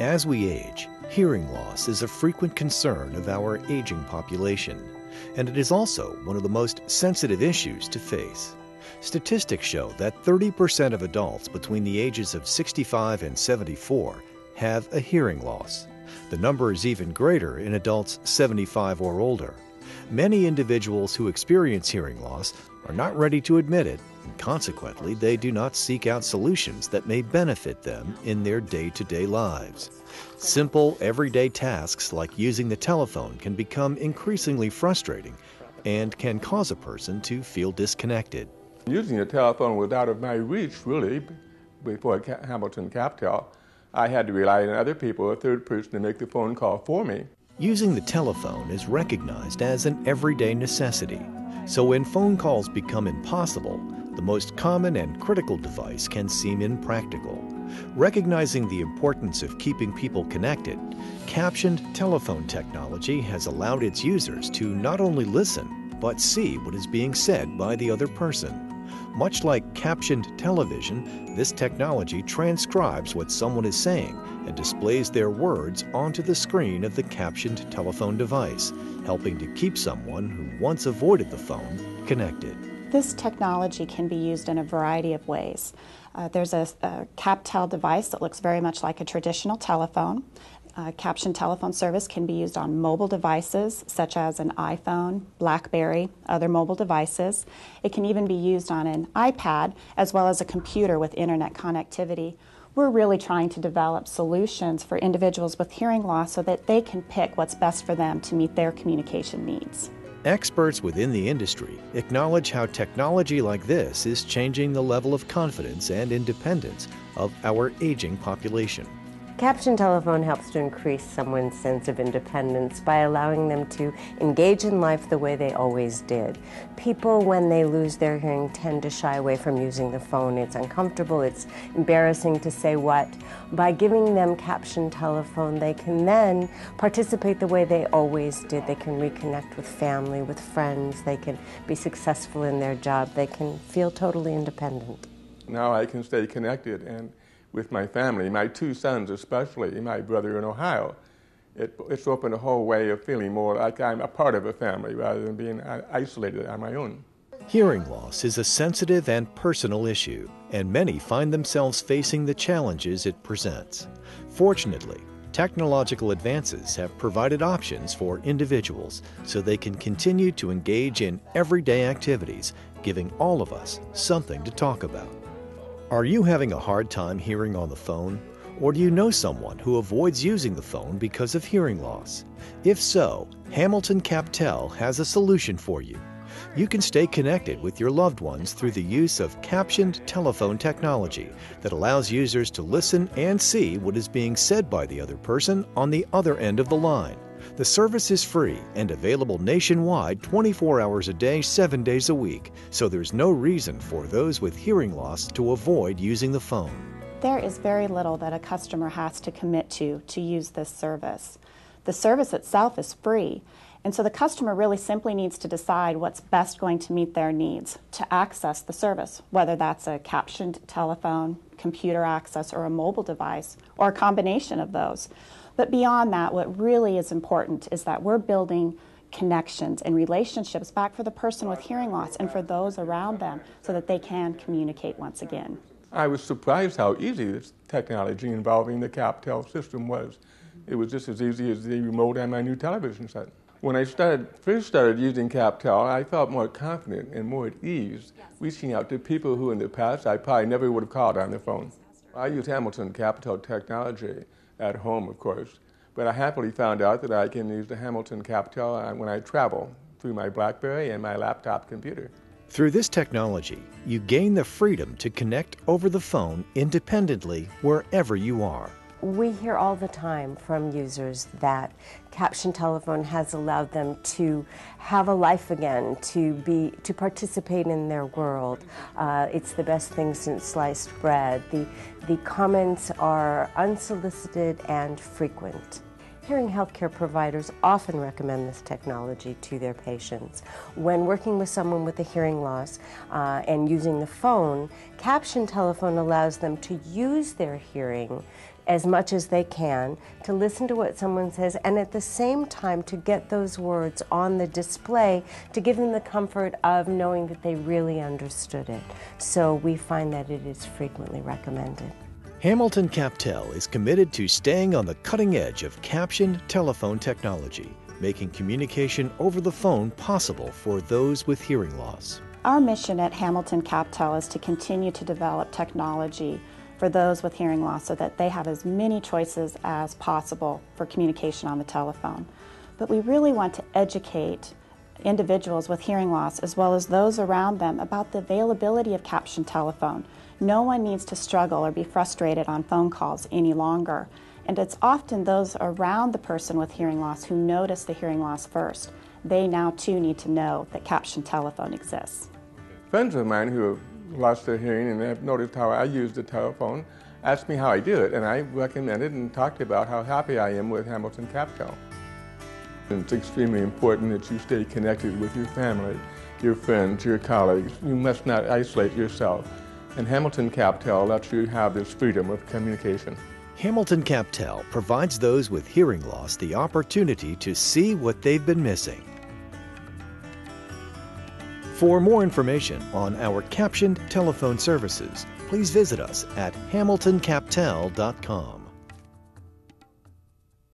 As we age, hearing loss is a frequent concern of our aging population, and it is also one of the most sensitive issues to face. Statistics show that 30% of adults between the ages of 65 and 74 have a hearing loss. The number is even greater in adults 75 or older. Many individuals who experience hearing loss are not ready to admit it, and consequently, they do not seek out solutions that may benefit them in their day-to-day lives. Simple, everyday tasks like using the telephone can become increasingly frustrating and can cause a person to feel disconnected. Using the telephone was out of my reach, really, before Hamilton Captel. I had to rely on other people, a third person, to make the phone call for me. Using the telephone is recognized as an everyday necessity. So when phone calls become impossible, the most common and critical device can seem impractical. Recognizing the importance of keeping people connected, captioned telephone technology has allowed its users to not only listen, but see what is being said by the other person. Much like captioned television, this technology transcribes what someone is saying and displays their words onto the screen of the captioned telephone device, helping to keep someone who once avoided the phone connected. This technology can be used in a variety of ways. There's a CapTel device that looks very much like a traditional telephone. Captioned telephone service can be used on mobile devices such as an iPhone, BlackBerry, other mobile devices. It can even be used on an iPad as well as a computer with internet connectivity. We're really trying to develop solutions for individuals with hearing loss so that they can pick what's best for them to meet their communication needs. Experts within the industry acknowledge how technology like this is changing the level of confidence and independence of our aging population. Captioned telephone helps to increase someone's sense of independence by allowing them to engage in life the way they always did. People, when they lose their hearing, tend to shy away from using the phone. It's uncomfortable, it's embarrassing to say what. By giving them captioned telephone, they can then participate the way they always did. They can reconnect with family, with friends, they can be successful in their job, they can feel totally independent. Now I can stay connected and with my family, my two sons especially, my brother in Ohio. It's opened a whole way of feeling more like I'm a part of a family rather than being isolated on my own. Hearing loss is a sensitive and personal issue, and many find themselves facing the challenges it presents. Fortunately, technological advances have provided options for individuals so they can continue to engage in everyday activities, giving all of us something to talk about. Are you having a hard time hearing on the phone? Or do you know someone who avoids using the phone because of hearing loss? If so, Hamilton Captel has a solution for you. You can stay connected with your loved ones through the use of captioned telephone technology that allows users to listen and see what is being said by the other person on the other end of the line. The service is free and available nationwide 24 hours a day, 7 days a week, so there's no reason for those with hearing loss to avoid using the phone. There is very little that a customer has to commit to use this service. The service itself is free, and so the customer really simply needs to decide what's best going to meet their needs to access the service, whether that's a captioned telephone, computer access, or a mobile device, or a combination of those. But beyond that, what really is important is that we're building connections and relationships back for the person with hearing loss and for those around them so that they can communicate once again. I was surprised how easy this technology involving the CapTel system was. It was just as easy as the remote on my new television set. When I first started using CapTel, I felt more confident and more at ease, reaching out to people who in the past I probably never would have called on the phone. I use Hamilton CapTel technology at home, of course, but I happily found out that I can use the Hamilton CapTel when I travel through my BlackBerry and my laptop computer. Through this technology, you gain the freedom to connect over the phone independently wherever you are. We hear all the time from users that captioned telephone has allowed them to have a life again, to participate in their world. It's the best thing since sliced bread. The comments are unsolicited and frequent. Hearing healthcare providers often recommend this technology to their patients. When working with someone with a hearing loss and using the phone, caption telephone allows them to use their hearing as much as they can, to listen to what someone says, and at the same time to get those words on the display to give them the comfort of knowing that they really understood it. So we find that it is frequently recommended. Hamilton Captel is committed to staying on the cutting edge of captioned telephone technology, making communication over the phone possible for those with hearing loss. Our mission at Hamilton Captel is to continue to develop technology for those with hearing loss so that they have as many choices as possible for communication on the telephone. But we really want to educate individuals with hearing loss as well as those around them about the availability of captioned telephone. No one needs to struggle or be frustrated on phone calls any longer. And it's often those around the person with hearing loss who notice the hearing loss first. They now too need to know that captioned telephone exists. Friends of mine who have lost their hearing and have noticed how I use the telephone asked me how I do it, and I recommended and talked about how happy I am with Hamilton Captel. It's extremely important that you stay connected with your family, your friends, your colleagues. You must not isolate yourself. And Hamilton Captel lets you have this freedom of communication. Hamilton Captel provides those with hearing loss the opportunity to see what they've been missing. For more information on our captioned telephone services, please visit us at hamiltoncaptel.com.